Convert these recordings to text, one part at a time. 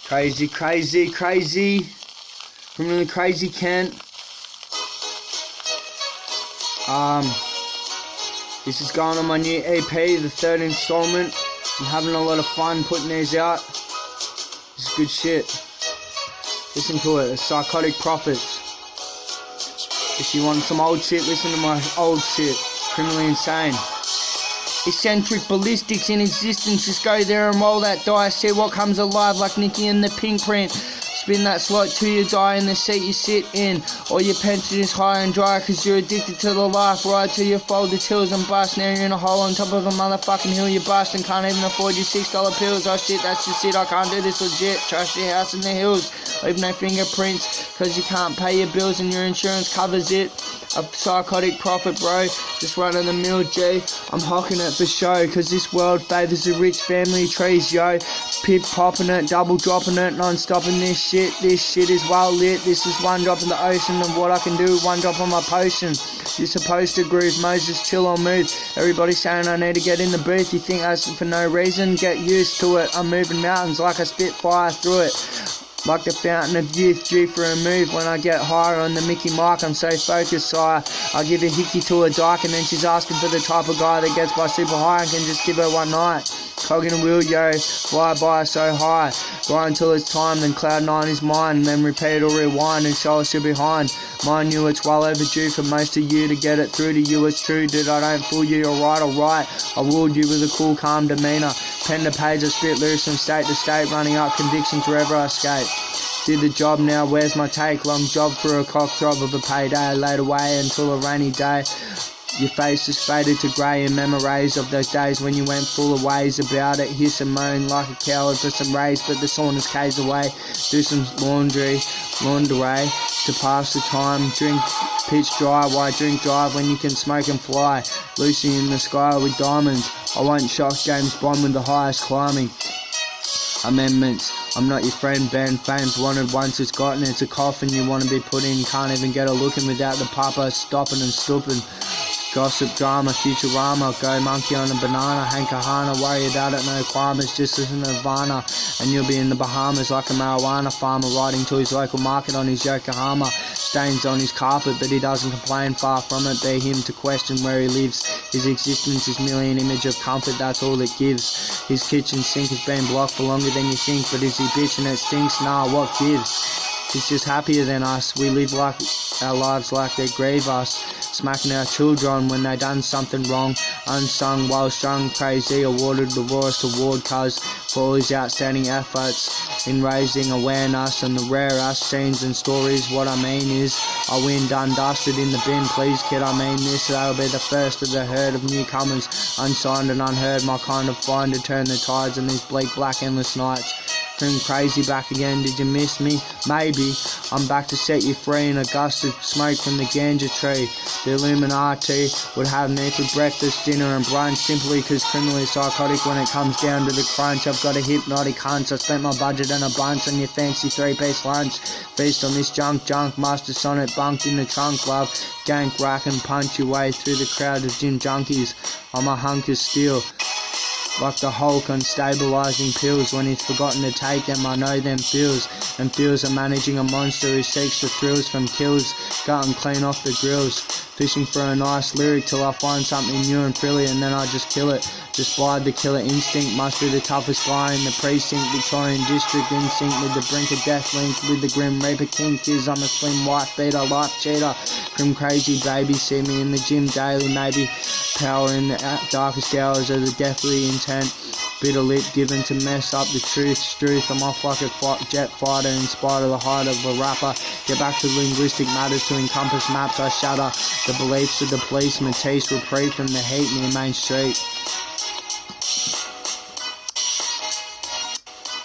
Crazy, criminally crazy Kent. This is going on my new EP, the third installment. I'm having a lot of fun putting these out. This is good shit. Listen to it, the Psychotic Prophets. If you want some old shit, listen to my old shit. Criminally insane. Eccentric, ballistics, in existence. Just go there and roll that dice. See what comes alive like Nicki and the pink print. Spin that slot till you die in the seat you sit in. Or your pension is high and dry cause you're addicted to the life. Ride till you fold the tills and bust. Now you're in a hole on top of a motherfucking hill. You bust and can't even afford your $6 pills. Oh shit, that's just it, I can't do this legit. Trust your house in the hills. Leave no fingerprints cause you can't pay your bills and your insurance covers it. A psychotic prophet, bro, just running the mill, G. I'm hocking it for show, cause this world favours the rich family trees, yo. Pip popping it, double dropping it, non-stopping this shit. This shit is well lit. This is one drop in the ocean of what I can do with one drop on my potion. You're supposed to groove, Moses, chill or move. Everybody saying I need to get in the booth. You think that's for no reason? Get used to it. I'm moving mountains like I spit fire through it. Like the fountain of youth due for a move. When I get higher on the Mickey Mark, I'm so focused, sire. I give a hickey to a dyke and then she's asking for the type of guy that gets by super high and can just give her one night. Cog in a wheel, yo, fly by so high. Grind till it's time, then cloud nine is mine. Then repeat or rewind and show us you're behind. Mind you, it's well overdue for most of you to get it through to you. It's true, dude, I don't fool you, you're right, alright. I ruled you with a cool, calm demeanour. Pen to page, I spit lyrics from state to state, running up convictions wherever I skate. Did the job, now where's my take? Long job for a cock throb of a payday. Laid away until a rainy day. Your face is faded to grey in memories of those days when you went full of ways about it. Hiss and moan like a coward for some rays, but the saunas caves away. Do some laundry to pass the time. Drink pitch dry, why drink drive when you can smoke and fly? Lucy in the sky with diamonds. I won't shock James Bond with the highest climbing. Amendments. I'm not your friend, Ben. Fame's wanted once it's gotten. It's a coffin you want to be put in. You can't even get a look in without the papa stopping and stooping. Gossip, drama, Futurama. Go monkey on a banana. Hank Kahana. Worry about it, no qualms. Just listen to Nirvana. And you'll be in the Bahamas like a marijuana farmer riding to his local market on his Yokohama. Stains on his carpet, but he doesn't complain. Far from it, be him to question where he lives. His existence is merely an image of comfort, that's all it gives. His kitchen sink has been blocked for longer than you think, but is he bitching it stinks? Nah, what gives? He's just happier than us. We live like our lives like they grieve us. Smacking our children when they done something wrong. Unsung, well strung, Kre-Z awarded the rawest award cuz for all his outstanding efforts in raising awareness and the rarest scenes and stories. What I mean is, I win done dusted in the bin, please kid, I mean this. That'll be the first of the herd of newcomers, unsigned and unheard, my kind of find to turn the tides in these bleak black endless nights. Crazy back again, did you miss me? Maybe. I'm back to set you free in a gust of smoke from the ganja tree. The Illuminati would have me for breakfast, dinner and brunch, simply cause criminally psychotic when it comes down to the crunch. I've got a hypnotic hunch, I spent my budget and a bunch on your fancy 3-piece lunch. Feast on this junk, master sonnet bunked in the trunk, love. Gank, rack and punch your way through the crowd of gym junkies. I'm a hunk of steel. Like the Hulk on stabilising pills. When he's forgotten to take them, I know them feels. And feels are managing a monster who seeks the thrills from kills. Gutting clean off the grills. Fishing for a nice lyric till I find something new and frilly and then I just kill it. Just by the killer instinct, must be the toughest guy in the precinct. Victorian district in sync with the brink of death, linked with the grim reaper kink is. I'm a slim wife beater, life cheater, grim crazy baby. See me in the gym daily, maybe power in the darkest hours of the deathly intent. Bitter lip given to mess up the truth. I'm off like a jet fighter in spite of the height of a rapper. Get back to linguistic matters to encompass maps. I shudder the beliefs of the police. Matisse reprieve from the heat near Main Street.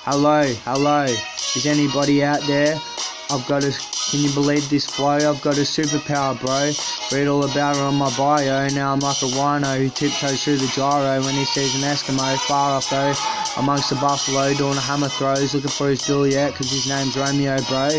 Hello, is anybody out there? Can you believe this flow? I've got a superpower, bro. Read all about it on my bio. Now I'm like a rhino who tiptoes through the gyro when he sees an Eskimo far off though, amongst the buffalo doing a hammer throws, looking for his Juliet cause his name's Romeo, bro.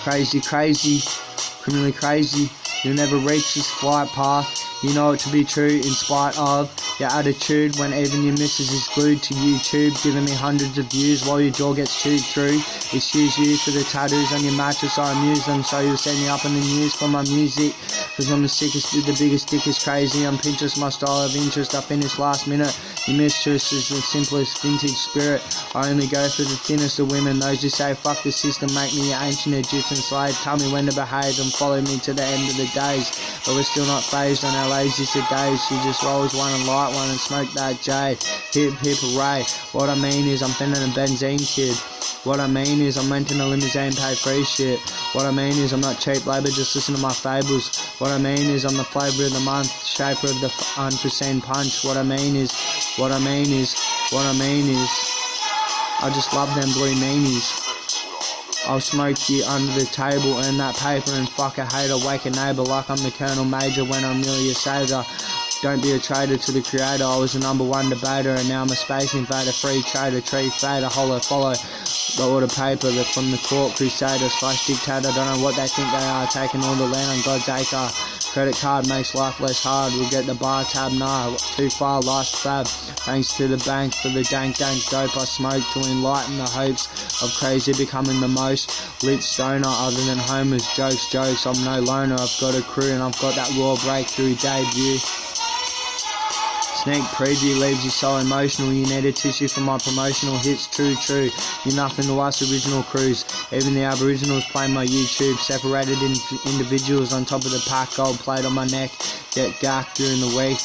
Crazy, criminally crazy. You'll never reach this flight path. You know it to be true in spite of your attitude, when even your missus is glued to YouTube, giving me hundreds of views while your jaw gets chewed through. Excuse you for the tattoos on your mattress, I amuse them, so you'll see me up in the news for my music. Cause I'm the sickest with the biggest dick is crazy. I'm Pinterest, my style of interest, I finished last minute. Your mistress is the simplest vintage spirit. I only go for the thinnest of women, those who say fuck the system, make me an ancient Egyptian slave. Tell me when to behave and follow me to the end of the days. But we're still not phased on our laziest of days. She just rolls one and light one and smoke that J. Hip hip hooray. What I mean is I'm thinning a benzene kid. What I mean is I'm renting a limousine, pay free shit. What I mean is I'm not cheap labour, just listen to my favours. What I mean is I'm the flavour of the month, shaper of the unforeseen punch. What I mean is I just love them blue meanies. I'll smoke you under the table, earn that paper and fuck a hater, wake a neighbour like I'm the Colonel Major when I'm really a saviour. Don't be a traitor to the creator, I was the #1 debater and now I'm a space invader, free trader, tree fader, hollow follow. The order paper, they're from the court crusader / dictator, don't know what they think they are, taking all the land on God's acre. Credit card makes life less hard, we'll get the bar tab, nah, too far, life's fab. Thanks to the bank for the dank dope I smoke to enlighten the hopes of Kre-Z becoming the most lit stoner other than Homer's jokes, I'm no loner, I've got a crew and I've got that raw breakthrough debut. Sneak preview leaves you so emotional, you need a tissue for my promotional hits, true, you're nothing to us original crews, even the aboriginals play my YouTube, separated individuals on top of the pack, gold plate on my neck, get gacked during the week,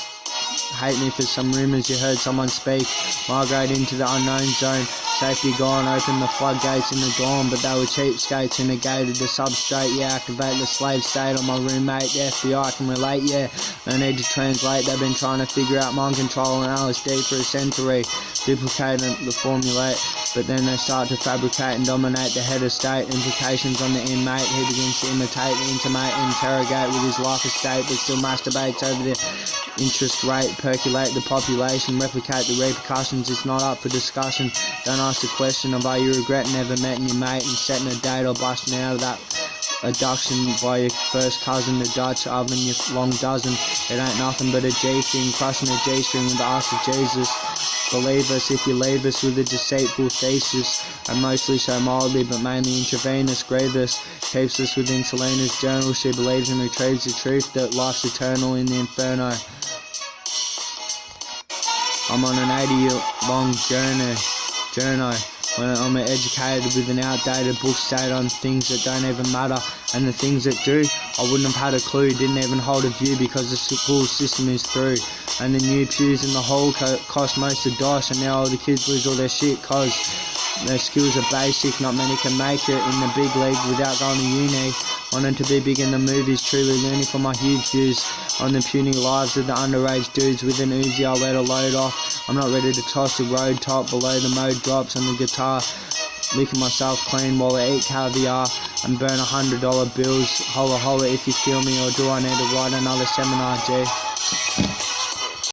hate me for some rumours you heard someone speak, migrate into the unknown zone, safety gone, open the floodgates in the dawn, but they were cheapskates who negated the substrate, yeah, activate the slave state on my roommate, the FBI can relate, yeah, no need to translate, they've been trying to figure out mind control and LSD for a century, duplicate and formulate, but then they start to fabricate and dominate the head of state, implications on the inmate, he begins to imitate, intimate, interrogate with his life estate, but still masturbates over the interest rate, percolate the population, replicate the repercussions, it's not up for discussion, don't ask the question of are you regretting never meeting your mate and setting a date or busting out of that abduction by your first cousin, the Dutch oven, your long dozen, it ain't nothing but a G thing, crushing a G string with the ass of Jesus. Believe us if you leave us with a deceitful thesis, and mostly so mildly but mainly intravenous, grievous, keeps us within Selena's journal, she believes and retrieves the truth that life's eternal in the inferno. I'm on an 80-year long journey, when I'm educated with an outdated book state on things that don't even matter, and the things that do, I wouldn't have had a clue, didn't even hold a view because the school system is through, and the new pews in the hall cost most of dosh, and now all the kids lose all their shit cause their skills are basic, not many can make it in the big league without going to uni. Wanting to be big in the movies, truly learning from my huge views on the puny lives of the underage dudes with an Uzi, I'll let a load off. I'm not ready to toss the road top below the mode drops on the guitar, licking myself clean while I eat caviar and burn $100 bills. Holla holla if you feel me, or do I need to write another seminar, G?